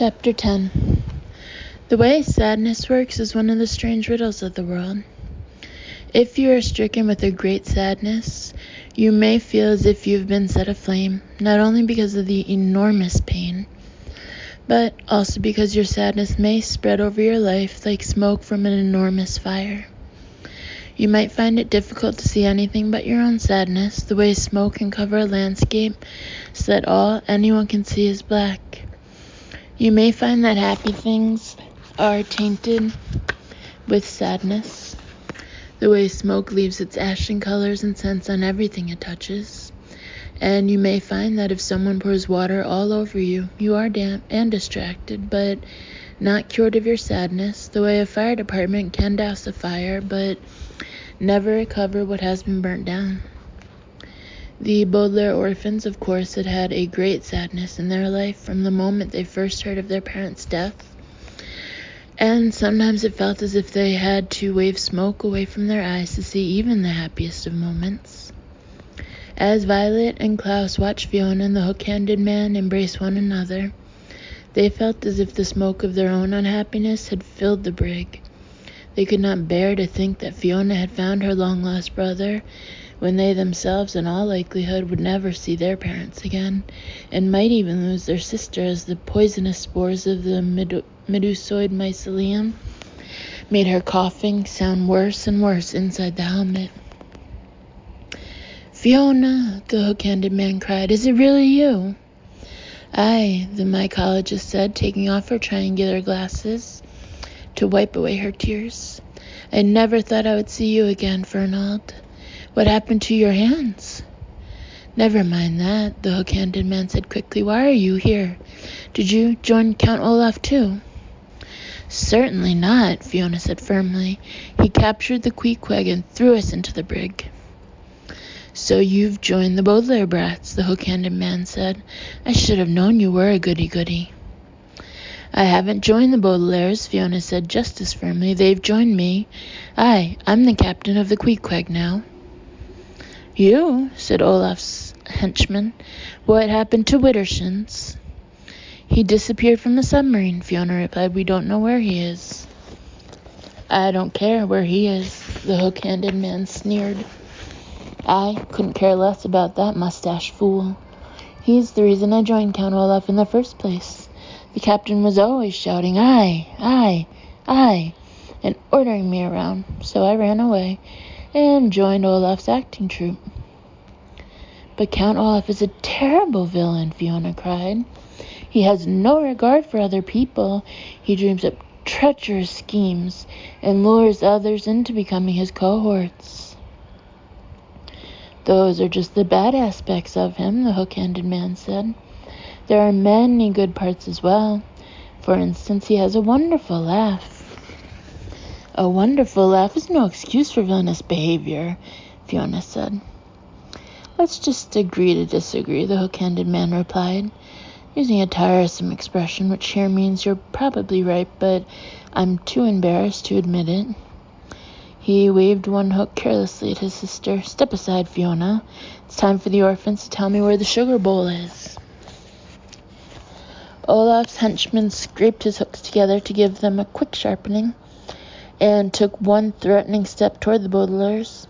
Chapter 10. The way sadness works is one of the strange riddles of the world. If you are stricken with a great sadness, you may feel as if you have been set aflame, not only because of the enormous pain, but also because your sadness may spread over your life like smoke from an enormous fire. You might find it difficult to see anything but your own sadness, the way smoke can cover a landscape so that all anyone can see is black. You may find that happy things are tainted with sadness, the way smoke leaves its ashen colors and scents on everything it touches. And you may find that if someone pours water all over you, you are damp and distracted, but not cured of your sadness, the way a fire department can douse a fire, but never recover what has been burnt down. The Baudelaire orphans, of course, had had a great sadness in their life from the moment they first heard of their parents' death, and sometimes it felt as if they had to wave smoke away from their eyes to see even the happiest of moments. As Violet and Klaus watched Fiona and the hook-handed man embrace one another, they felt as if the smoke of their own unhappiness had filled the brig. They could not bear to think that Fiona had found her long-lost brother, when they themselves, in all likelihood, would never see their parents again, and might even lose their sister, as the poisonous spores of the medusoid mycelium made her coughing sound worse and worse inside the helmet. "Fiona," the hook-handed man cried, "is it really you?" "Aye," the mycologist said, taking off her triangular glasses to wipe away her tears. "I never thought I would see you again, Fernald. What happened to your hands?" "Never mind that," the hook-handed man said quickly. "Why are you here? Did you join Count Olaf too?" "Certainly not," Fiona said firmly. "He captured the Queequeg and threw us into the brig." "So you've joined the Baudelaire brats," the hook-handed man said. "I should have known you were a goody-goody." "I haven't joined the Baudelaires," Fiona said just as firmly. "They've joined me. Aye, I'm the captain of the Queequeg now." "You?" said Olaf's henchman. "What happened to Widdershins?" "He disappeared from the submarine," Fiona replied. "We don't know where he is." "I don't care where he is," the hook-handed man sneered. "I couldn't care less about that mustache fool. He's the reason I joined Count Olaf in the first place. The captain was always shouting, 'Aye, aye, aye,' and ordering me around, so I ran away and joined Olaf's acting troupe." "But Count Olaf is a terrible villain," Fiona cried. "He has no regard for other people. He dreams up treacherous schemes and lures others into becoming his cohorts." "Those are just the bad aspects of him," the hook-handed man said. "There are many good parts as well. For instance, he has a wonderful laugh." "A wonderful laugh is no excuse for villainous behavior," Fiona said. "Let's just agree to disagree," the hook-handed man replied, using a tiresome expression which here means "you're probably right, but I'm too embarrassed to admit it." He waved one hook carelessly at his sister. "Step aside, Fiona. It's time for the orphans to tell me where the sugar bowl is." Olaf's henchman scraped his hooks together to give them a quick sharpening, and took one threatening step toward the Baudelaires.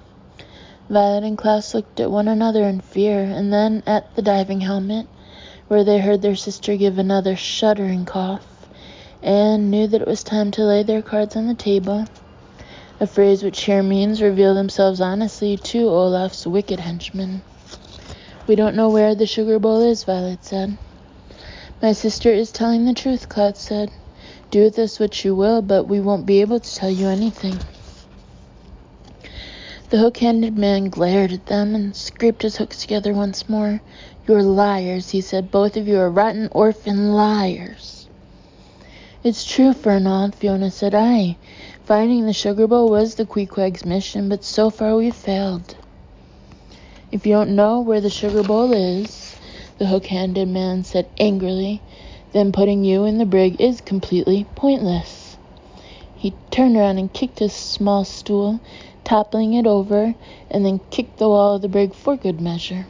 Violet and Klaus looked at one another in fear, and then at the diving helmet, where they heard their sister give another shuddering cough, and knew that it was time to lay their cards on the table, a phrase which here means reveal themselves honestly to Olaf's wicked henchmen. "We don't know where the sugar bowl is," Violet said. "My sister is telling the truth," Klaus said. "Do with us what you will, but we won't be able to tell you anything." The hook-handed man glared at them and scraped his hooks together once more. "You're liars," he said. "Both of you are rotten orphan liars." "It's true, Fernald," Fiona said. "Aye, finding the sugar bowl was the Queequeg's mission, but so far we've failed." "If you don't know where the sugar bowl is," the hook-handed man said angrily, "then putting you in the brig is completely pointless." He turned around and kicked a small stool, toppling it over, and then kicked the wall of the brig for good measure.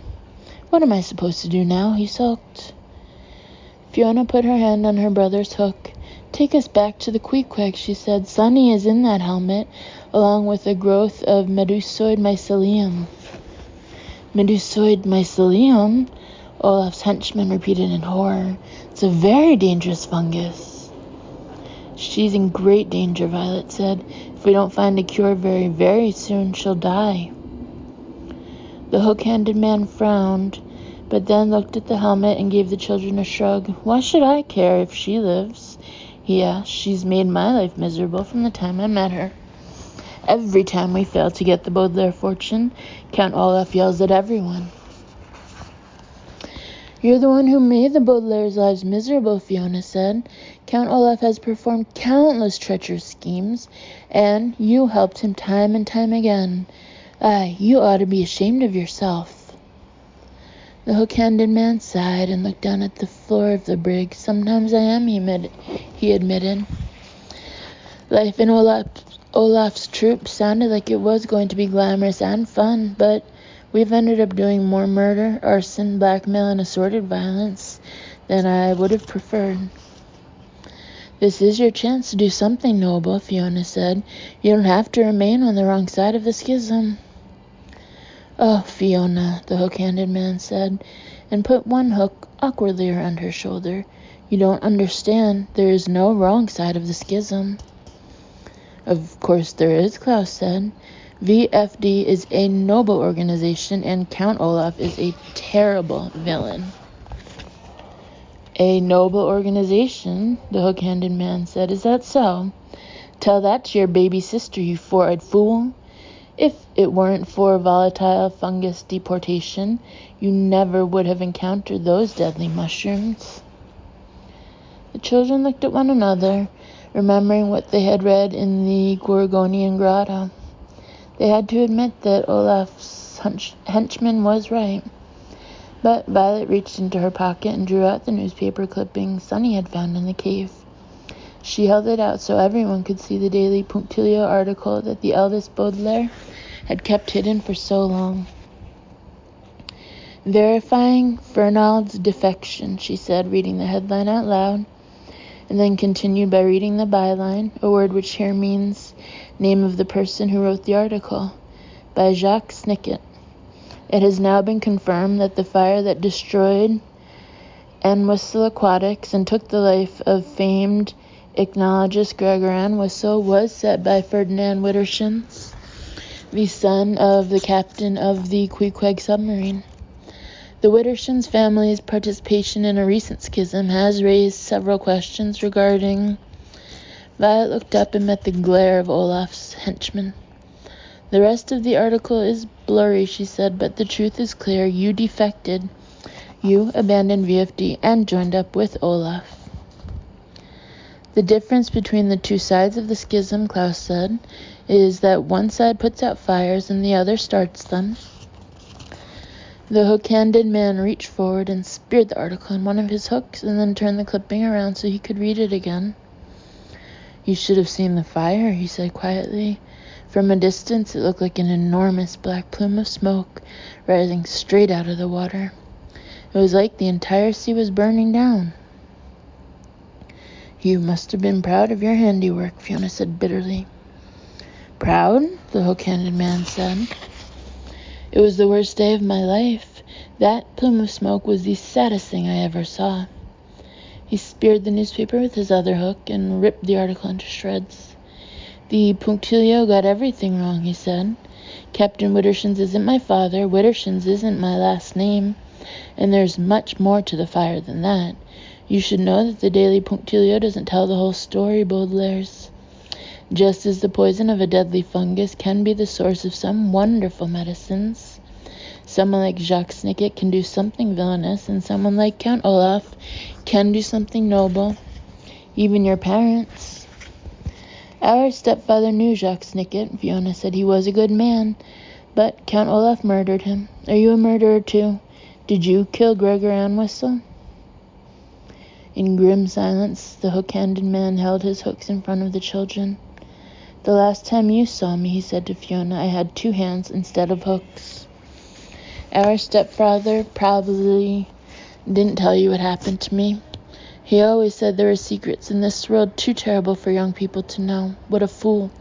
"What am I supposed to do now?" he sulked. Fiona put her hand on her brother's hook. "Take us back to the Queequeg," she said. "Sunny is in that helmet, along with a growth of medusoid mycelium." "Medusoid mycelium?" Olaf's henchman repeated in horror. "It's a very dangerous fungus." "She's in great danger," Violet said. "If we don't find a cure very, very soon, she'll die." The hook-handed man frowned, but then looked at the helmet and gave the children a shrug. "Why should I care if she lives?" he asked. "She's made my life miserable from the time I met her. Every time we fail to get the Baudelaire fortune, Count Olaf yells at everyone." "You're the one who made the Baudelaire's lives miserable," Fiona said. "Count Olaf has performed countless treacherous schemes, and you helped him time and time again. Aye, you ought to be ashamed of yourself." The hook-handed man sighed and looked down at the floor of the brig. "Sometimes I am," he admitted. Life in Olaf's troop sounded like it was going to be glamorous and fun, but we've ended up doing more murder, arson, blackmail, and assorted violence than I would have preferred. "This is your chance to do something noble," Fiona said. "You don't have to remain on the wrong side of the schism." "Oh, Fiona," the hook-handed man said, and put one hook awkwardly around her shoulder. "You don't understand. There is no wrong side of the schism." "Of course there is," Klaus said. "VFD is a noble organization, and Count Olaf is a terrible villain." "A noble organization," the hook-handed man said. "Is that so? Tell that to your baby sister, you four-eyed fool. If it weren't for volatile fungus deportation, you never would have encountered those deadly mushrooms." The children looked at one another, remembering what they had read in the Gorgonian grotto. They had to admit that Olaf's henchman was right. But Violet reached into her pocket and drew out the newspaper clipping Sunny had found in the cave. She held it out so everyone could see the daily Punctilio article that the eldest Baudelaire had kept hidden for so long. "Verifying Fernald's defection," she said, reading the headline out loud, and then continued by reading the byline, a word which here means name of the person who wrote the article, by Jacques Snicket. "It has now been confirmed that the fire that destroyed Anwissel Aquatics and took the life of famed ichnologist Gregor Anwissel was set by Ferdinand Wittershins, the son of the captain of the Queequeg submarine. The Wittershins family's participation in a recent schism has raised several questions regarding..." Violet looked up and met the glare of Olaf's henchman. "The rest of the article is blurry," she said, "but the truth is clear. You defected. You abandoned VFD and joined up with Olaf." "The difference between the two sides of the schism," Klaus said, "is that one side puts out fires and the other starts them." The hook-handed man reached forward and speared the article in one of his hooks and then turned the clipping around so he could read it again. "You should have seen the fire," he said quietly. "From a distance it looked like an enormous black plume of smoke rising straight out of the water. It was like the entire sea was burning down." "You must have been proud of your handiwork," Fiona said bitterly. "Proud?" the hook-handed man said. "It was the worst day of my life. That plume of smoke was the saddest thing I ever saw." He speared the newspaper with his other hook and ripped the article into shreds. "The Punctilio got everything wrong," he said. "Captain Wittershins isn't my father, Wittershins isn't my last name, and there's much more to the fire than that. You should know that the Daily Punctilio doesn't tell the whole story, Baudelaire's. Just as the poison of a deadly fungus can be the source of some wonderful medicines, someone like Jacques Snicket can do something villainous, and someone like Count Olaf can do something noble. Even your parents." "Our stepfather knew Jacques Snicket," Fiona said. "He was a good man, but Count Olaf murdered him. Are you a murderer too? Did you kill Gregor Anwissel?" In grim silence, the hook-handed man held his hooks in front of the children. "The last time you saw me," he said to Fiona, "I had 2 hands instead of hooks. Our stepfather probably didn't tell you what happened to me. He always said there were secrets in this world too terrible for young people to know. What a fool.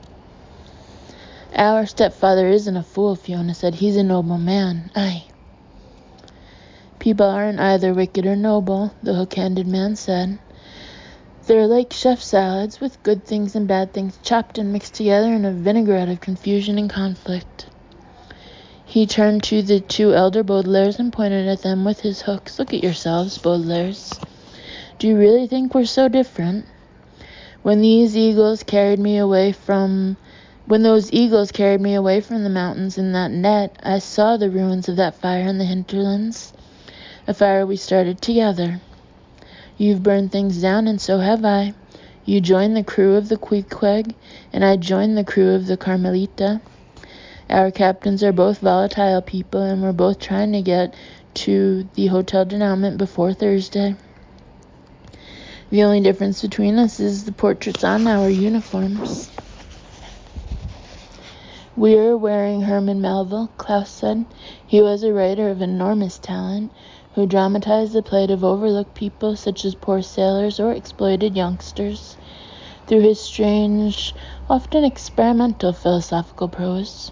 Our stepfather isn't a fool, Fiona said. He's a noble man. Aye. People aren't either wicked or noble, the hook-handed man said. They're like chef salads, with good things and bad things chopped and mixed together in a vinaigrette of confusion and conflict. He turned to the two elder Baudelaires and pointed at them with his hooks. Look at yourselves, Baudelaires. Do you really think we're so different? When those eagles carried me away from the mountains in that net, I saw the ruins of that fire in the hinterlands, a fire we started together. You've burned things down, and so have I. You joined the crew of the Queequeg, and I joined the crew of the Carmelita. Our captains are both volatile people, and we're both trying to get to the Hotel Denouement before Thursday. The only difference between us is the portraits on our uniforms. We're wearing Herman Melville, Klaus said. He was a writer of enormous talent, who dramatized the plight of overlooked people such as poor sailors or exploited youngsters through his strange, often experimental philosophical prose.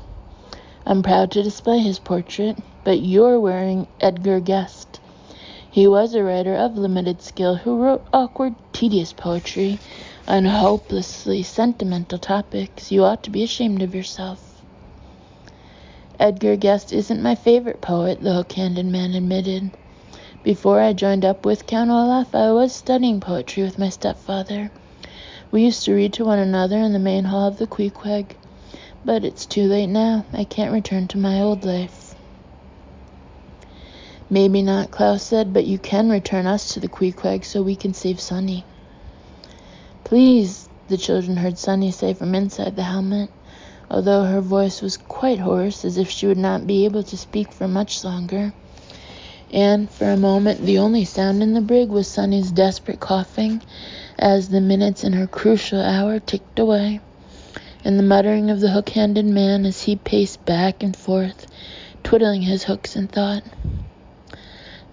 I'm proud to display his portrait, but you're wearing Edgar Guest. He was a writer of limited skill who wrote awkward, tedious poetry on hopelessly sentimental topics. You ought to be ashamed of yourself. Edgar Guest isn't my favorite poet, the hook-handed man admitted. Before I joined up with Count Olaf, I was studying poetry with my stepfather. We used to read to one another in the main hall of the Queequeg. But it's too late now. I can't return to my old life. Maybe not, Klaus said, but you can return us to the Queequeg so we can save Sunny. Please, the children heard Sunny say from inside the helmet, although her voice was quite hoarse, as if she would not be able to speak for much longer. And for a moment the only sound in the brig was Sunny's desperate coughing as the minutes in her crucial hour ticked away, and the muttering of the hook-handed man as he paced back and forth, twiddling his hooks in thought.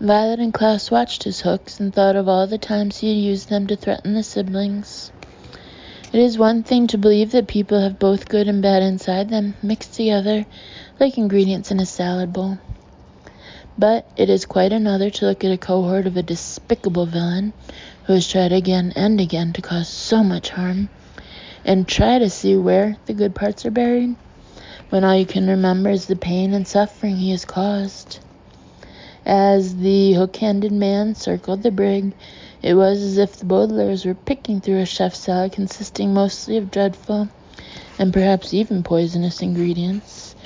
Violet and Klaus watched his hooks and thought of all the times he had used them to threaten the siblings. It is one thing to believe that people have both good and bad inside them, mixed together like ingredients in a salad bowl. But it is quite another to look at a cohort of a despicable villain who has tried again and again to cause so much harm, and try to see where the good parts are buried, when all you can remember is the pain and suffering he has caused. As the hook-handed man circled the brig, it was as if the Baudelaires were picking through a chef's salad consisting mostly of dreadful and perhaps even poisonous ingredients,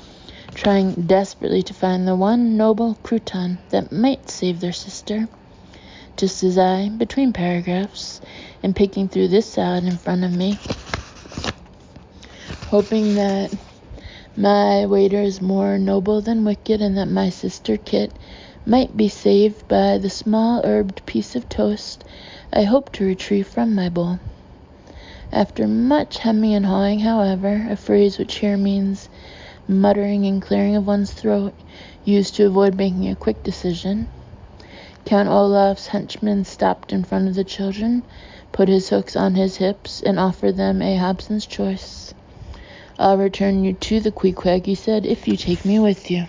trying desperately to find the one noble crouton that might save their sister, just as I, between paragraphs, am picking through this salad in front of me, hoping that my waiter is more noble than wicked and that my sister Kit might be saved by the small herbed piece of toast I hope to retrieve from my bowl. After much hemming and hawing, however, a phrase which here means muttering and clearing of one's throat, used to avoid making a quick decision, Count Olaf's henchman stopped in front of the children, put his hooks on his hips, and offered them a Hobson's choice. I'll return you to the Queequeg, he said, if you take me with you.